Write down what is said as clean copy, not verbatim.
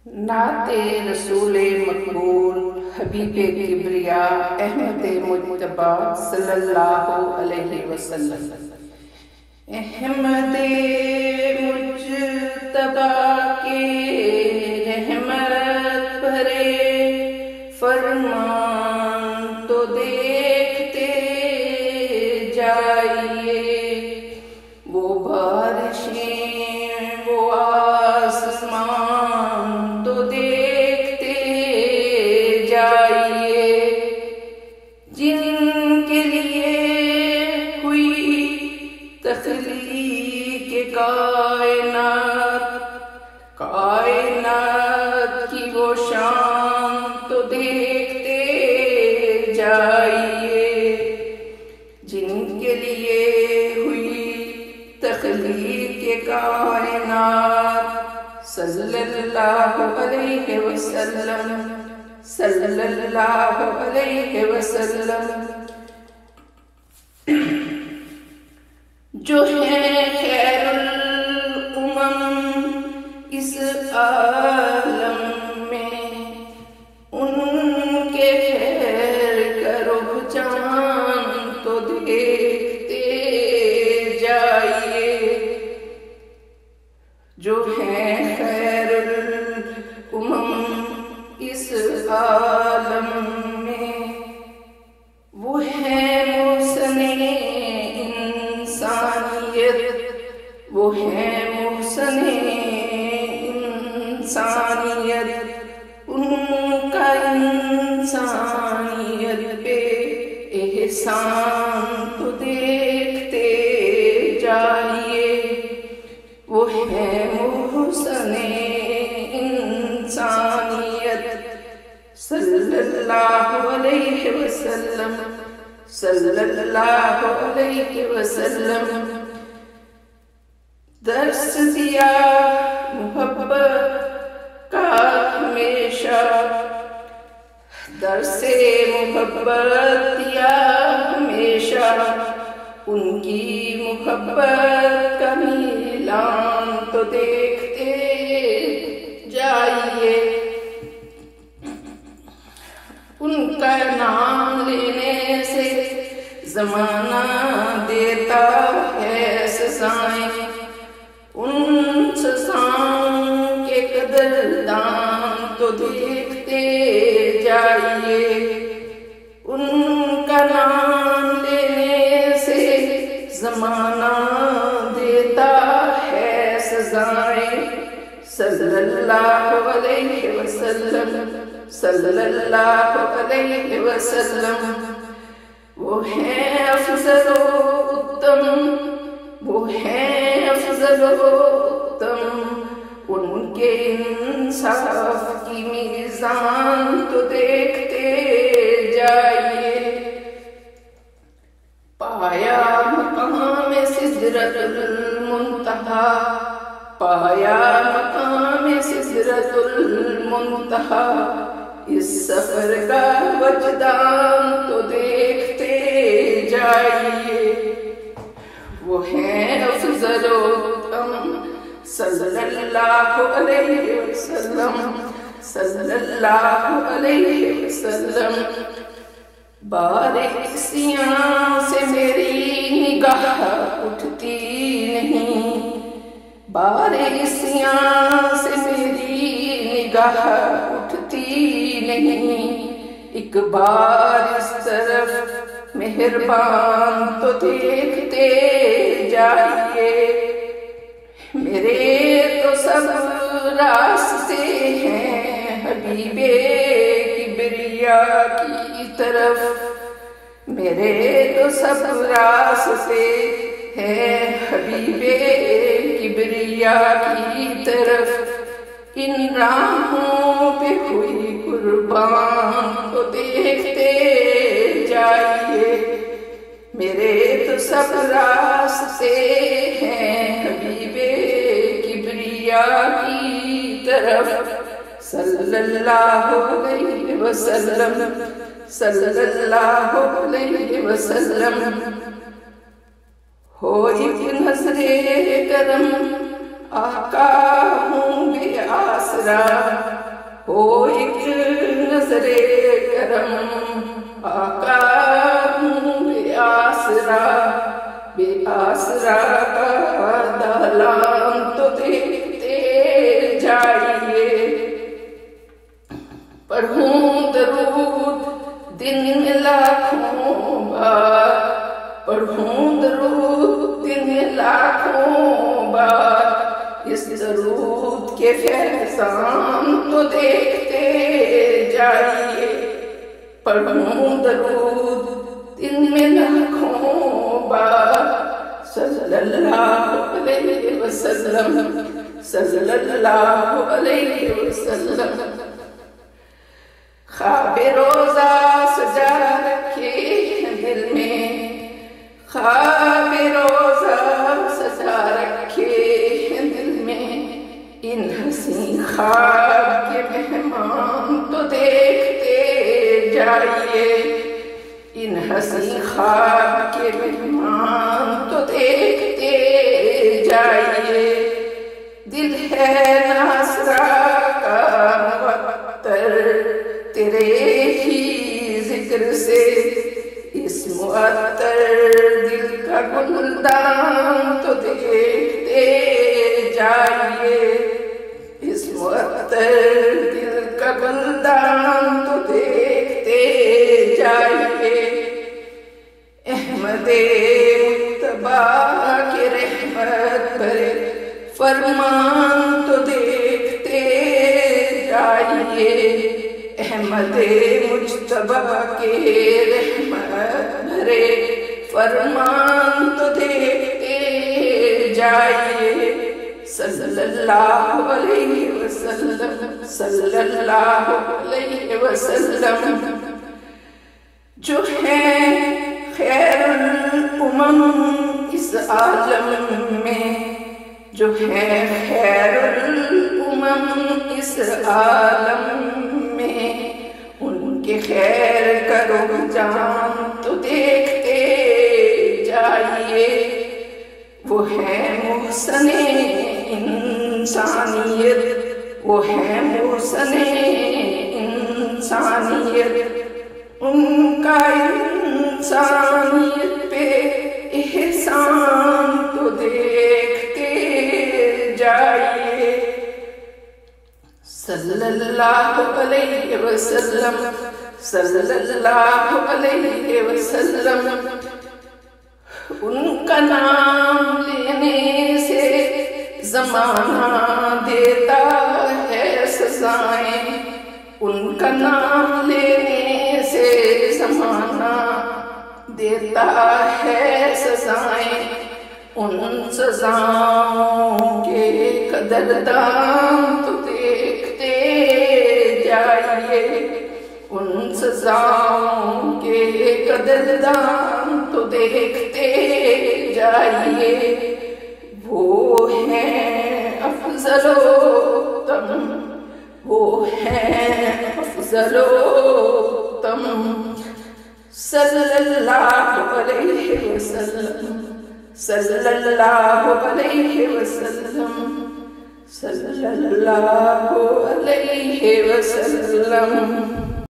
नाते रसूल मकबूल हबीब किबरिया अहमद मुज्तबा सल्लल्लाहु अलैहि वसल्लम। अहमद मुज्तबा के रहमत भरे फरमान तो देखते जाइए, वो बारिशें वो आसमान तो देखते जाइए, जिनके लिए हुई तख्लीक कायनात की वो शान तो देखते जाइए, जिनके लिए हुई तख्लीक कायनात सल्लल्लाहु अलैहि वसल्लम सल्लल्लाहु अलैहि वसल्लम। जो है खैरुल उमम इस आलम में, उनके खैर का रुझान तो देखते जाइए, जो है खैरुल उमम इस आलम में, वो है मुहसने इंसानियत, वो है मुहसने इंसानियत, उनका इंसानियत पे एहसान तो देखते जाइए, वो है मुहसने इंसानियत सल्लल्लाहु अलैहि वसल्लम सल्लल्लाहु अलैहि वसल्लम। दर्स दिया मोहब्बत का हमेशा, दर्से मोहब्बत दिया हमेशा, उनकी मोहब्बत का मीलान तो देखते जाइए, उनका नाम लेने से ज़माना देता है सज़ाएं, उन सज़ाओं के कदरदान तो देखते जाइए, उनका नाम लेने से ज़माना देता है सज़ाएं सल्लल्लाहु अलैहि वसल्लम सल्लल्लाहु अलैहि वसल्लम। वो है अफज़ल व उत्तम, वो है अफज़ल व उत्तम, उनके इंसाफ की मीज़ान तो देखते जाइए, पाया मकाम सिदरतुल मुंतहा, पाया मकाम सिदरतुल मुंतहा, इस सफर का वजदान तो देखते जाइए, वो है अफज़ल व उत्तम सल्लल्लाहु अलैहि वसल्लम सल्लल्लाहु अलैहि वसल्लम। बारिशियां से मेरी निगाह उठती नहीं, बारिशियां से मेरी निगाह उठती नहीं, एक बार इस तरफ मेहरबान तो देखते जाइए, मेरे तो सब रास्ते हैं हबीबे किबरिया की तरफ, मेरे तो सब रास्ते हैं हबीबे किबरिया की तरफ, इन राहों पे हुई कुर्बान तो देखते जाइए, मेरे तो सब रास्ते हैं हबीबे किबरिया की तरफ सल्लल्लाहु अलैहि वसल्लम सल्लल्लाहु अलैहि वसल्लम। हो एक नज़रे करम आका हूँ बे आसरा, ہو ایک نظر کرم آقا بے آسرا دالان تو دیکھتے جائیے پڑھوں درود دن میں لاکھوں بار پڑھوں درود دن میں لاکھوں بار اس درود کے فیضان تو دیکھتے جائیے پڑھوں درود دن میں لاکھوں بار صلی اللہ علیہ وسلم صلی اللہ علیہ وسلم خواب روزہ سجا رکھے ہیں دل میں خواب روزہ سجا رکھے ہیں دل میں ان حسین خواب کے مہمان تو دیکھتے جائیے ان حسین خواب کے مہمان تو دیکھتے جائیے دل ہے ناصرہ کا معطر تیرے ہی ذکر سے اس معطر دل کا گلدان تو دیکھتے جائیے اس معطر دل کا گلدان تو دیکھتے جائیے احمد مجتبیٰ کے رحمت بھرے فرمان تو دیکھتے جائیے احمد مجتبیٰ کے رحمت بھرے فرمان تو دیکھتے جائیے صلی اللہ علیہ وسلم صلی اللہ علیہ وسلم جو ہیں خیر الامم اس عالم میں جو ہیں خیر الامم اس عالم میں ان کے خیر کا رجحان تو دیکھتے جائیے وہ ہے محسن انسانیت وہ ہے محسن انسانیت ان کا انسانیت پہ احسان تو دیکھتے جائیے صلی اللہ علیہ وسلم صلی اللہ علیہ وسلم ان کا نام لینے سے زمانہ دیتا ہے سزائیں ان کا نام لینے سے زمانہ دیتا ہے سزائیں ان سزاؤں کے قدردان تو دیکھتے جائیے ان سزاؤں کے قدردان تو دیکھتے جائیے وہ ہیں افضل و تم وہ ہیں افضل و تم صلی اللہ علیہ وسلم صلی اللہ علیہ وسلم صلی اللہ علیہ وسلم